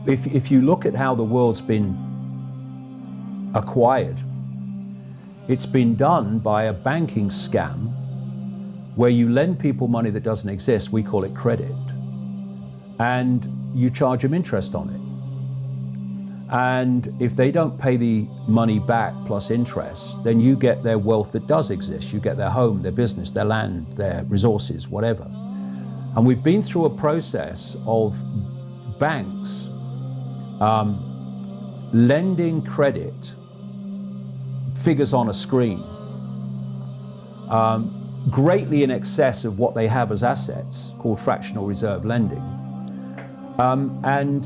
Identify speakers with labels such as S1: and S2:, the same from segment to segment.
S1: if you look at how the world's been acquired, it's been done by a banking scam where you lend people money that doesn't exist, we call it credit, and you charge them interest on it. And if they don't pay the money back plus interest, then you get their wealth that does exist. You get their home, their business, their land, their resources, whatever. And we've been through a process of banks lending credit, figures on a screen, greatly in excess of what they have as assets, called fractional reserve lending. And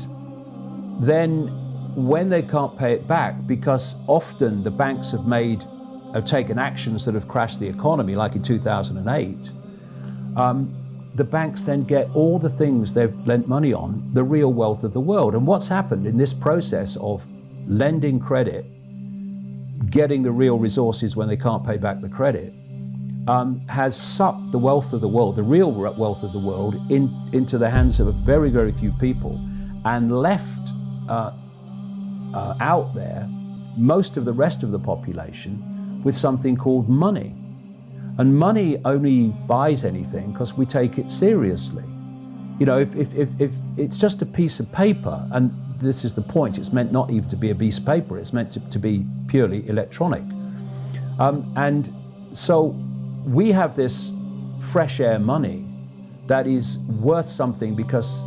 S1: then when they can't pay it back, because often the banks have taken actions that have crashed the economy, like in 2008, the banks then get all the things they've lent money on, the real wealth of the world. And what's happened in this process of lending credit, getting the real resources when they can't pay back the credit, has sucked the wealth of the world, the real wealth of the world, into the hands of a very, very few people, and left out there most of the rest of the population with something called money. And money only buys anything because we take it seriously. You know, if it's just a piece of paper, and this is the point, it's meant not even to be a piece of paper, it's meant to be purely electronic. And so we have this fresh air money that is worth something because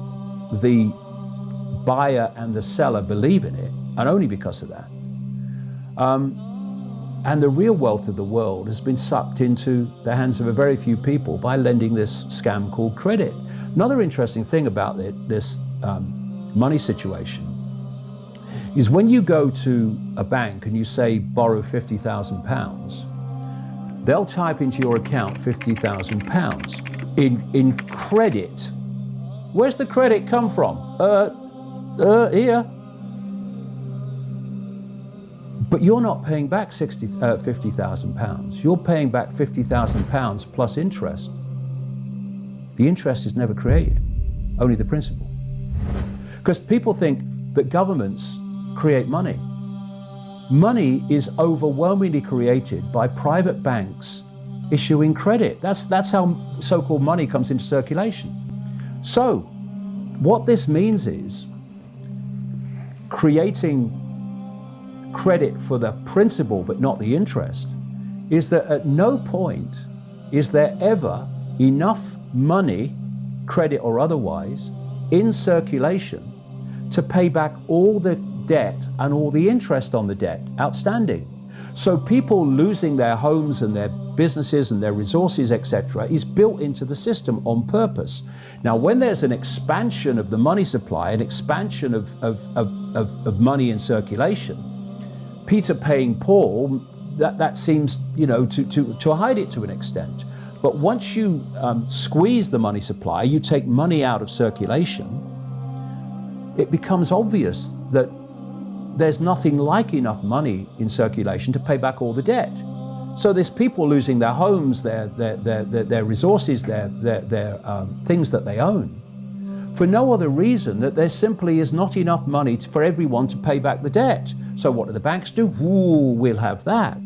S1: the buyer and the seller believe in it, and only because of that. And the real wealth of the world has been sucked into the hands of a very few people by lending this scam called credit. Another interesting thing about this money situation is when you go to a bank and you say, borrow £50,000, they'll type into your account £50,000 in credit. Where's the credit come from? Here. But you're not paying back £50,000. You're paying back £50,000 plus interest. The interest is never created, only the principal. Because people think that governments create money. Money is overwhelmingly created by private banks issuing credit. That's how so-called money comes into circulation. So what this means is creating credit for the principal but not the interest, is that at no point is there ever enough money, credit or otherwise, in circulation to pay back all the debt and all the interest on the debt outstanding. So people losing their homes and their businesses and their resources, etc., is built into the system on purpose. Now, when there's an expansion of the money supply, an expansion of money in circulation, Peter paying Paul, that seems, you know, to hide it to an extent. But once you squeeze the money supply, you take money out of circulation, it becomes obvious that there's nothing like enough money in circulation to pay back all the debt. So there's people losing their homes, their resources, their things that they own, for no other reason that there simply is not enough money for everyone to pay back the debt. So what do the banks do? Ooh, we'll have that.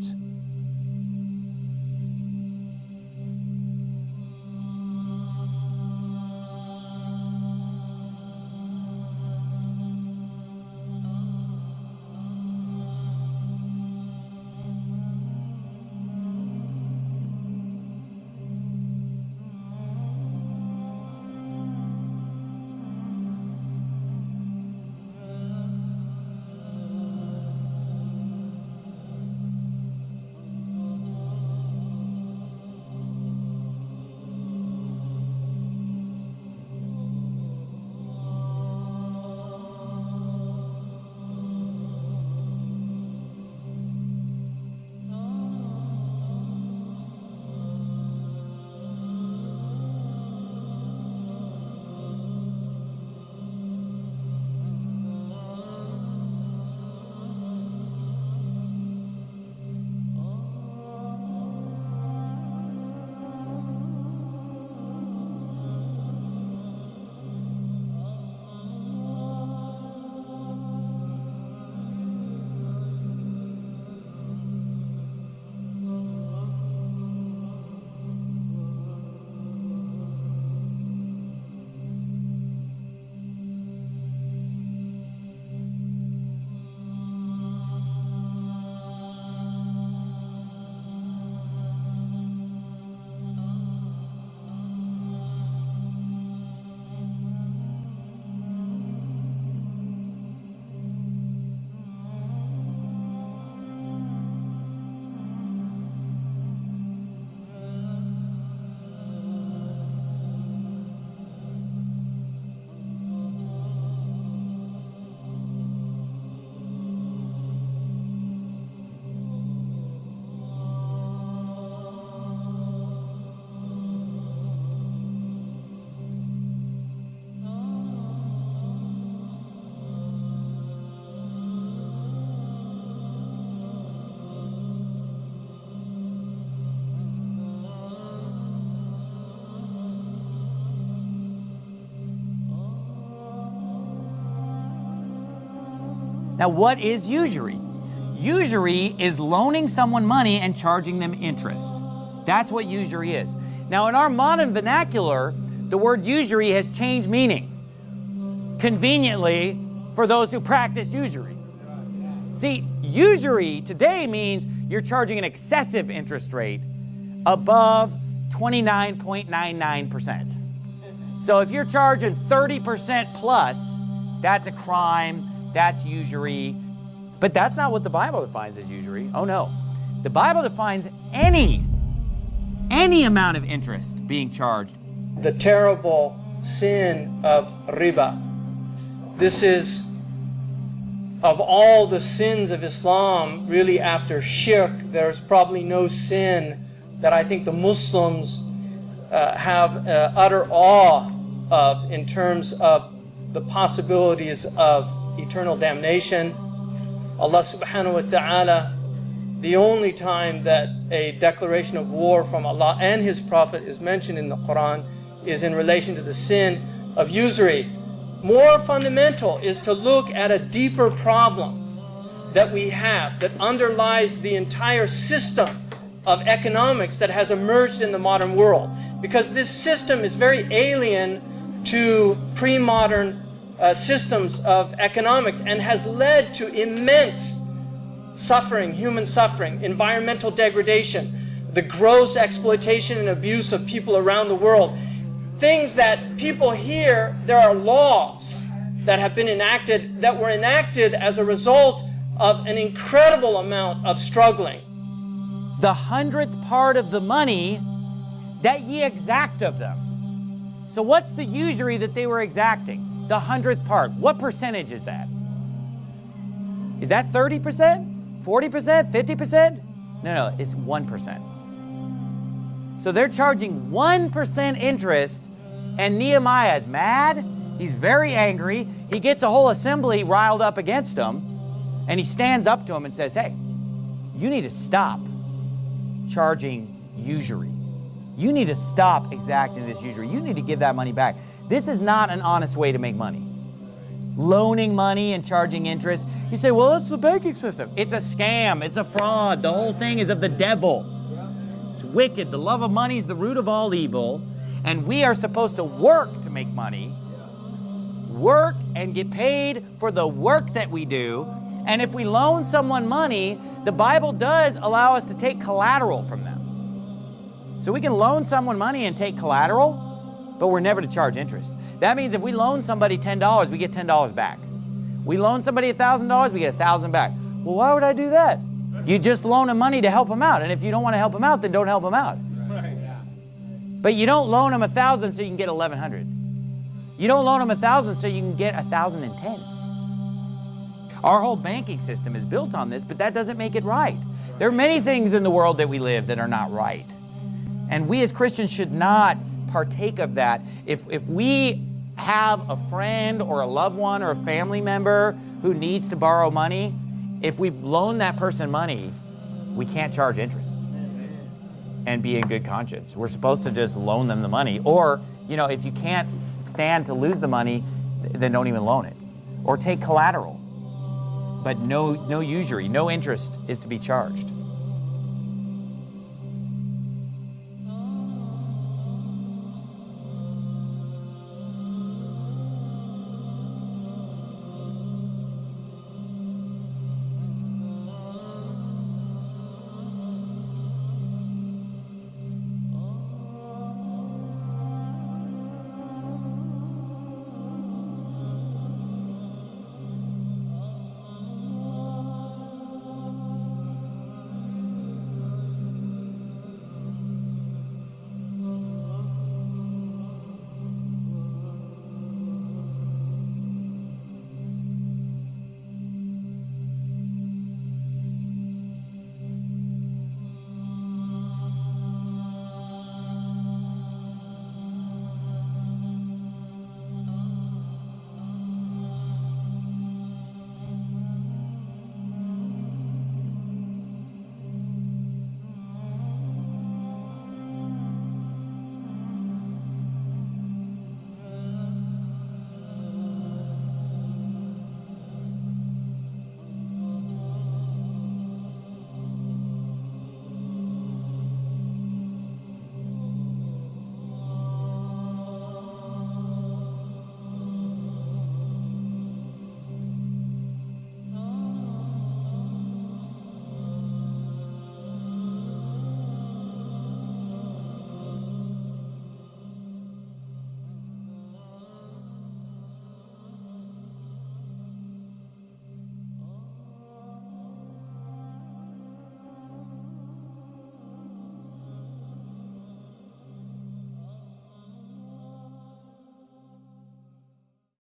S2: Now, what is usury? Usury is loaning someone money and charging them interest. That's what usury is. Now, in our modern vernacular, the word usury has changed meaning, conveniently for those who practice usury. See, usury today means you're charging an excessive interest rate above 29.99%. So if you're charging 30% plus, that's a crime, that's usury. But that's not what the Bible defines as usury. Oh no. The Bible defines any amount of interest being charged.
S3: The terrible sin of riba. This is, of all the sins of Islam, really after shirk, there's probably no sin that I think the Muslims have utter awe of in terms of the possibilities of eternal damnation. Allah subhanahu wa ta'ala, the only time that a declaration of war from Allah and His Prophet is mentioned in the Quran is in relation to the sin of usury. More fundamental is to look at a deeper problem that we have that underlies the entire system of economics that has emerged in the modern world. Because this system is very alien to pre-modern systems of economics and has led to immense suffering, human suffering, environmental degradation, the gross exploitation and abuse of people around the world. Things that people hear, there are laws that have been enacted, that were enacted as a result of an incredible amount of struggling.
S2: The 100th part of the money that ye exact of them. So what's the usury that they were exacting? The 100th part. What percentage is that? Is that 30%? 40%? 50%? No, it's 1%. So they're charging 1% interest, and Nehemiah is mad. He's very angry. He gets a whole assembly riled up against him, and he stands up to him and says, hey, you need to stop charging usury. You need to stop exacting this usury. You need to give that money back. This is not an honest way to make money. Loaning money and charging interest. You say, well, that's the banking system. It's a scam. It's a fraud. The whole thing is of the devil. It's wicked. The love of money is the root of all evil. And we are supposed to work to make money. Work and get paid for the work that we do. And if we loan someone money, the Bible does allow us to take collateral from them. So we can loan someone money and take collateral, but we're never to charge interest. That means if we loan somebody $10, we get $10 back. We loan somebody $1,000, we get $1,000 back. Well, why would I do that? You just loan them money to help them out. And if you don't want to help them out, then don't help them out. But you don't loan them 1,000 so you can get 1,100. You don't loan them 1,000 so you can get 1,010. Our whole banking system is built on this, but that doesn't make it right. There are many things in the world that we live that are not right. And we as Christians should not partake of that. If we have a friend or a loved one or a family member who needs to borrow money, if we loan that person money, we can't charge interest and be in good conscience. We're supposed to just loan them the money. Or, if you can't stand to lose the money, then don't even loan it. Or take collateral. But no usury, no interest is to be charged.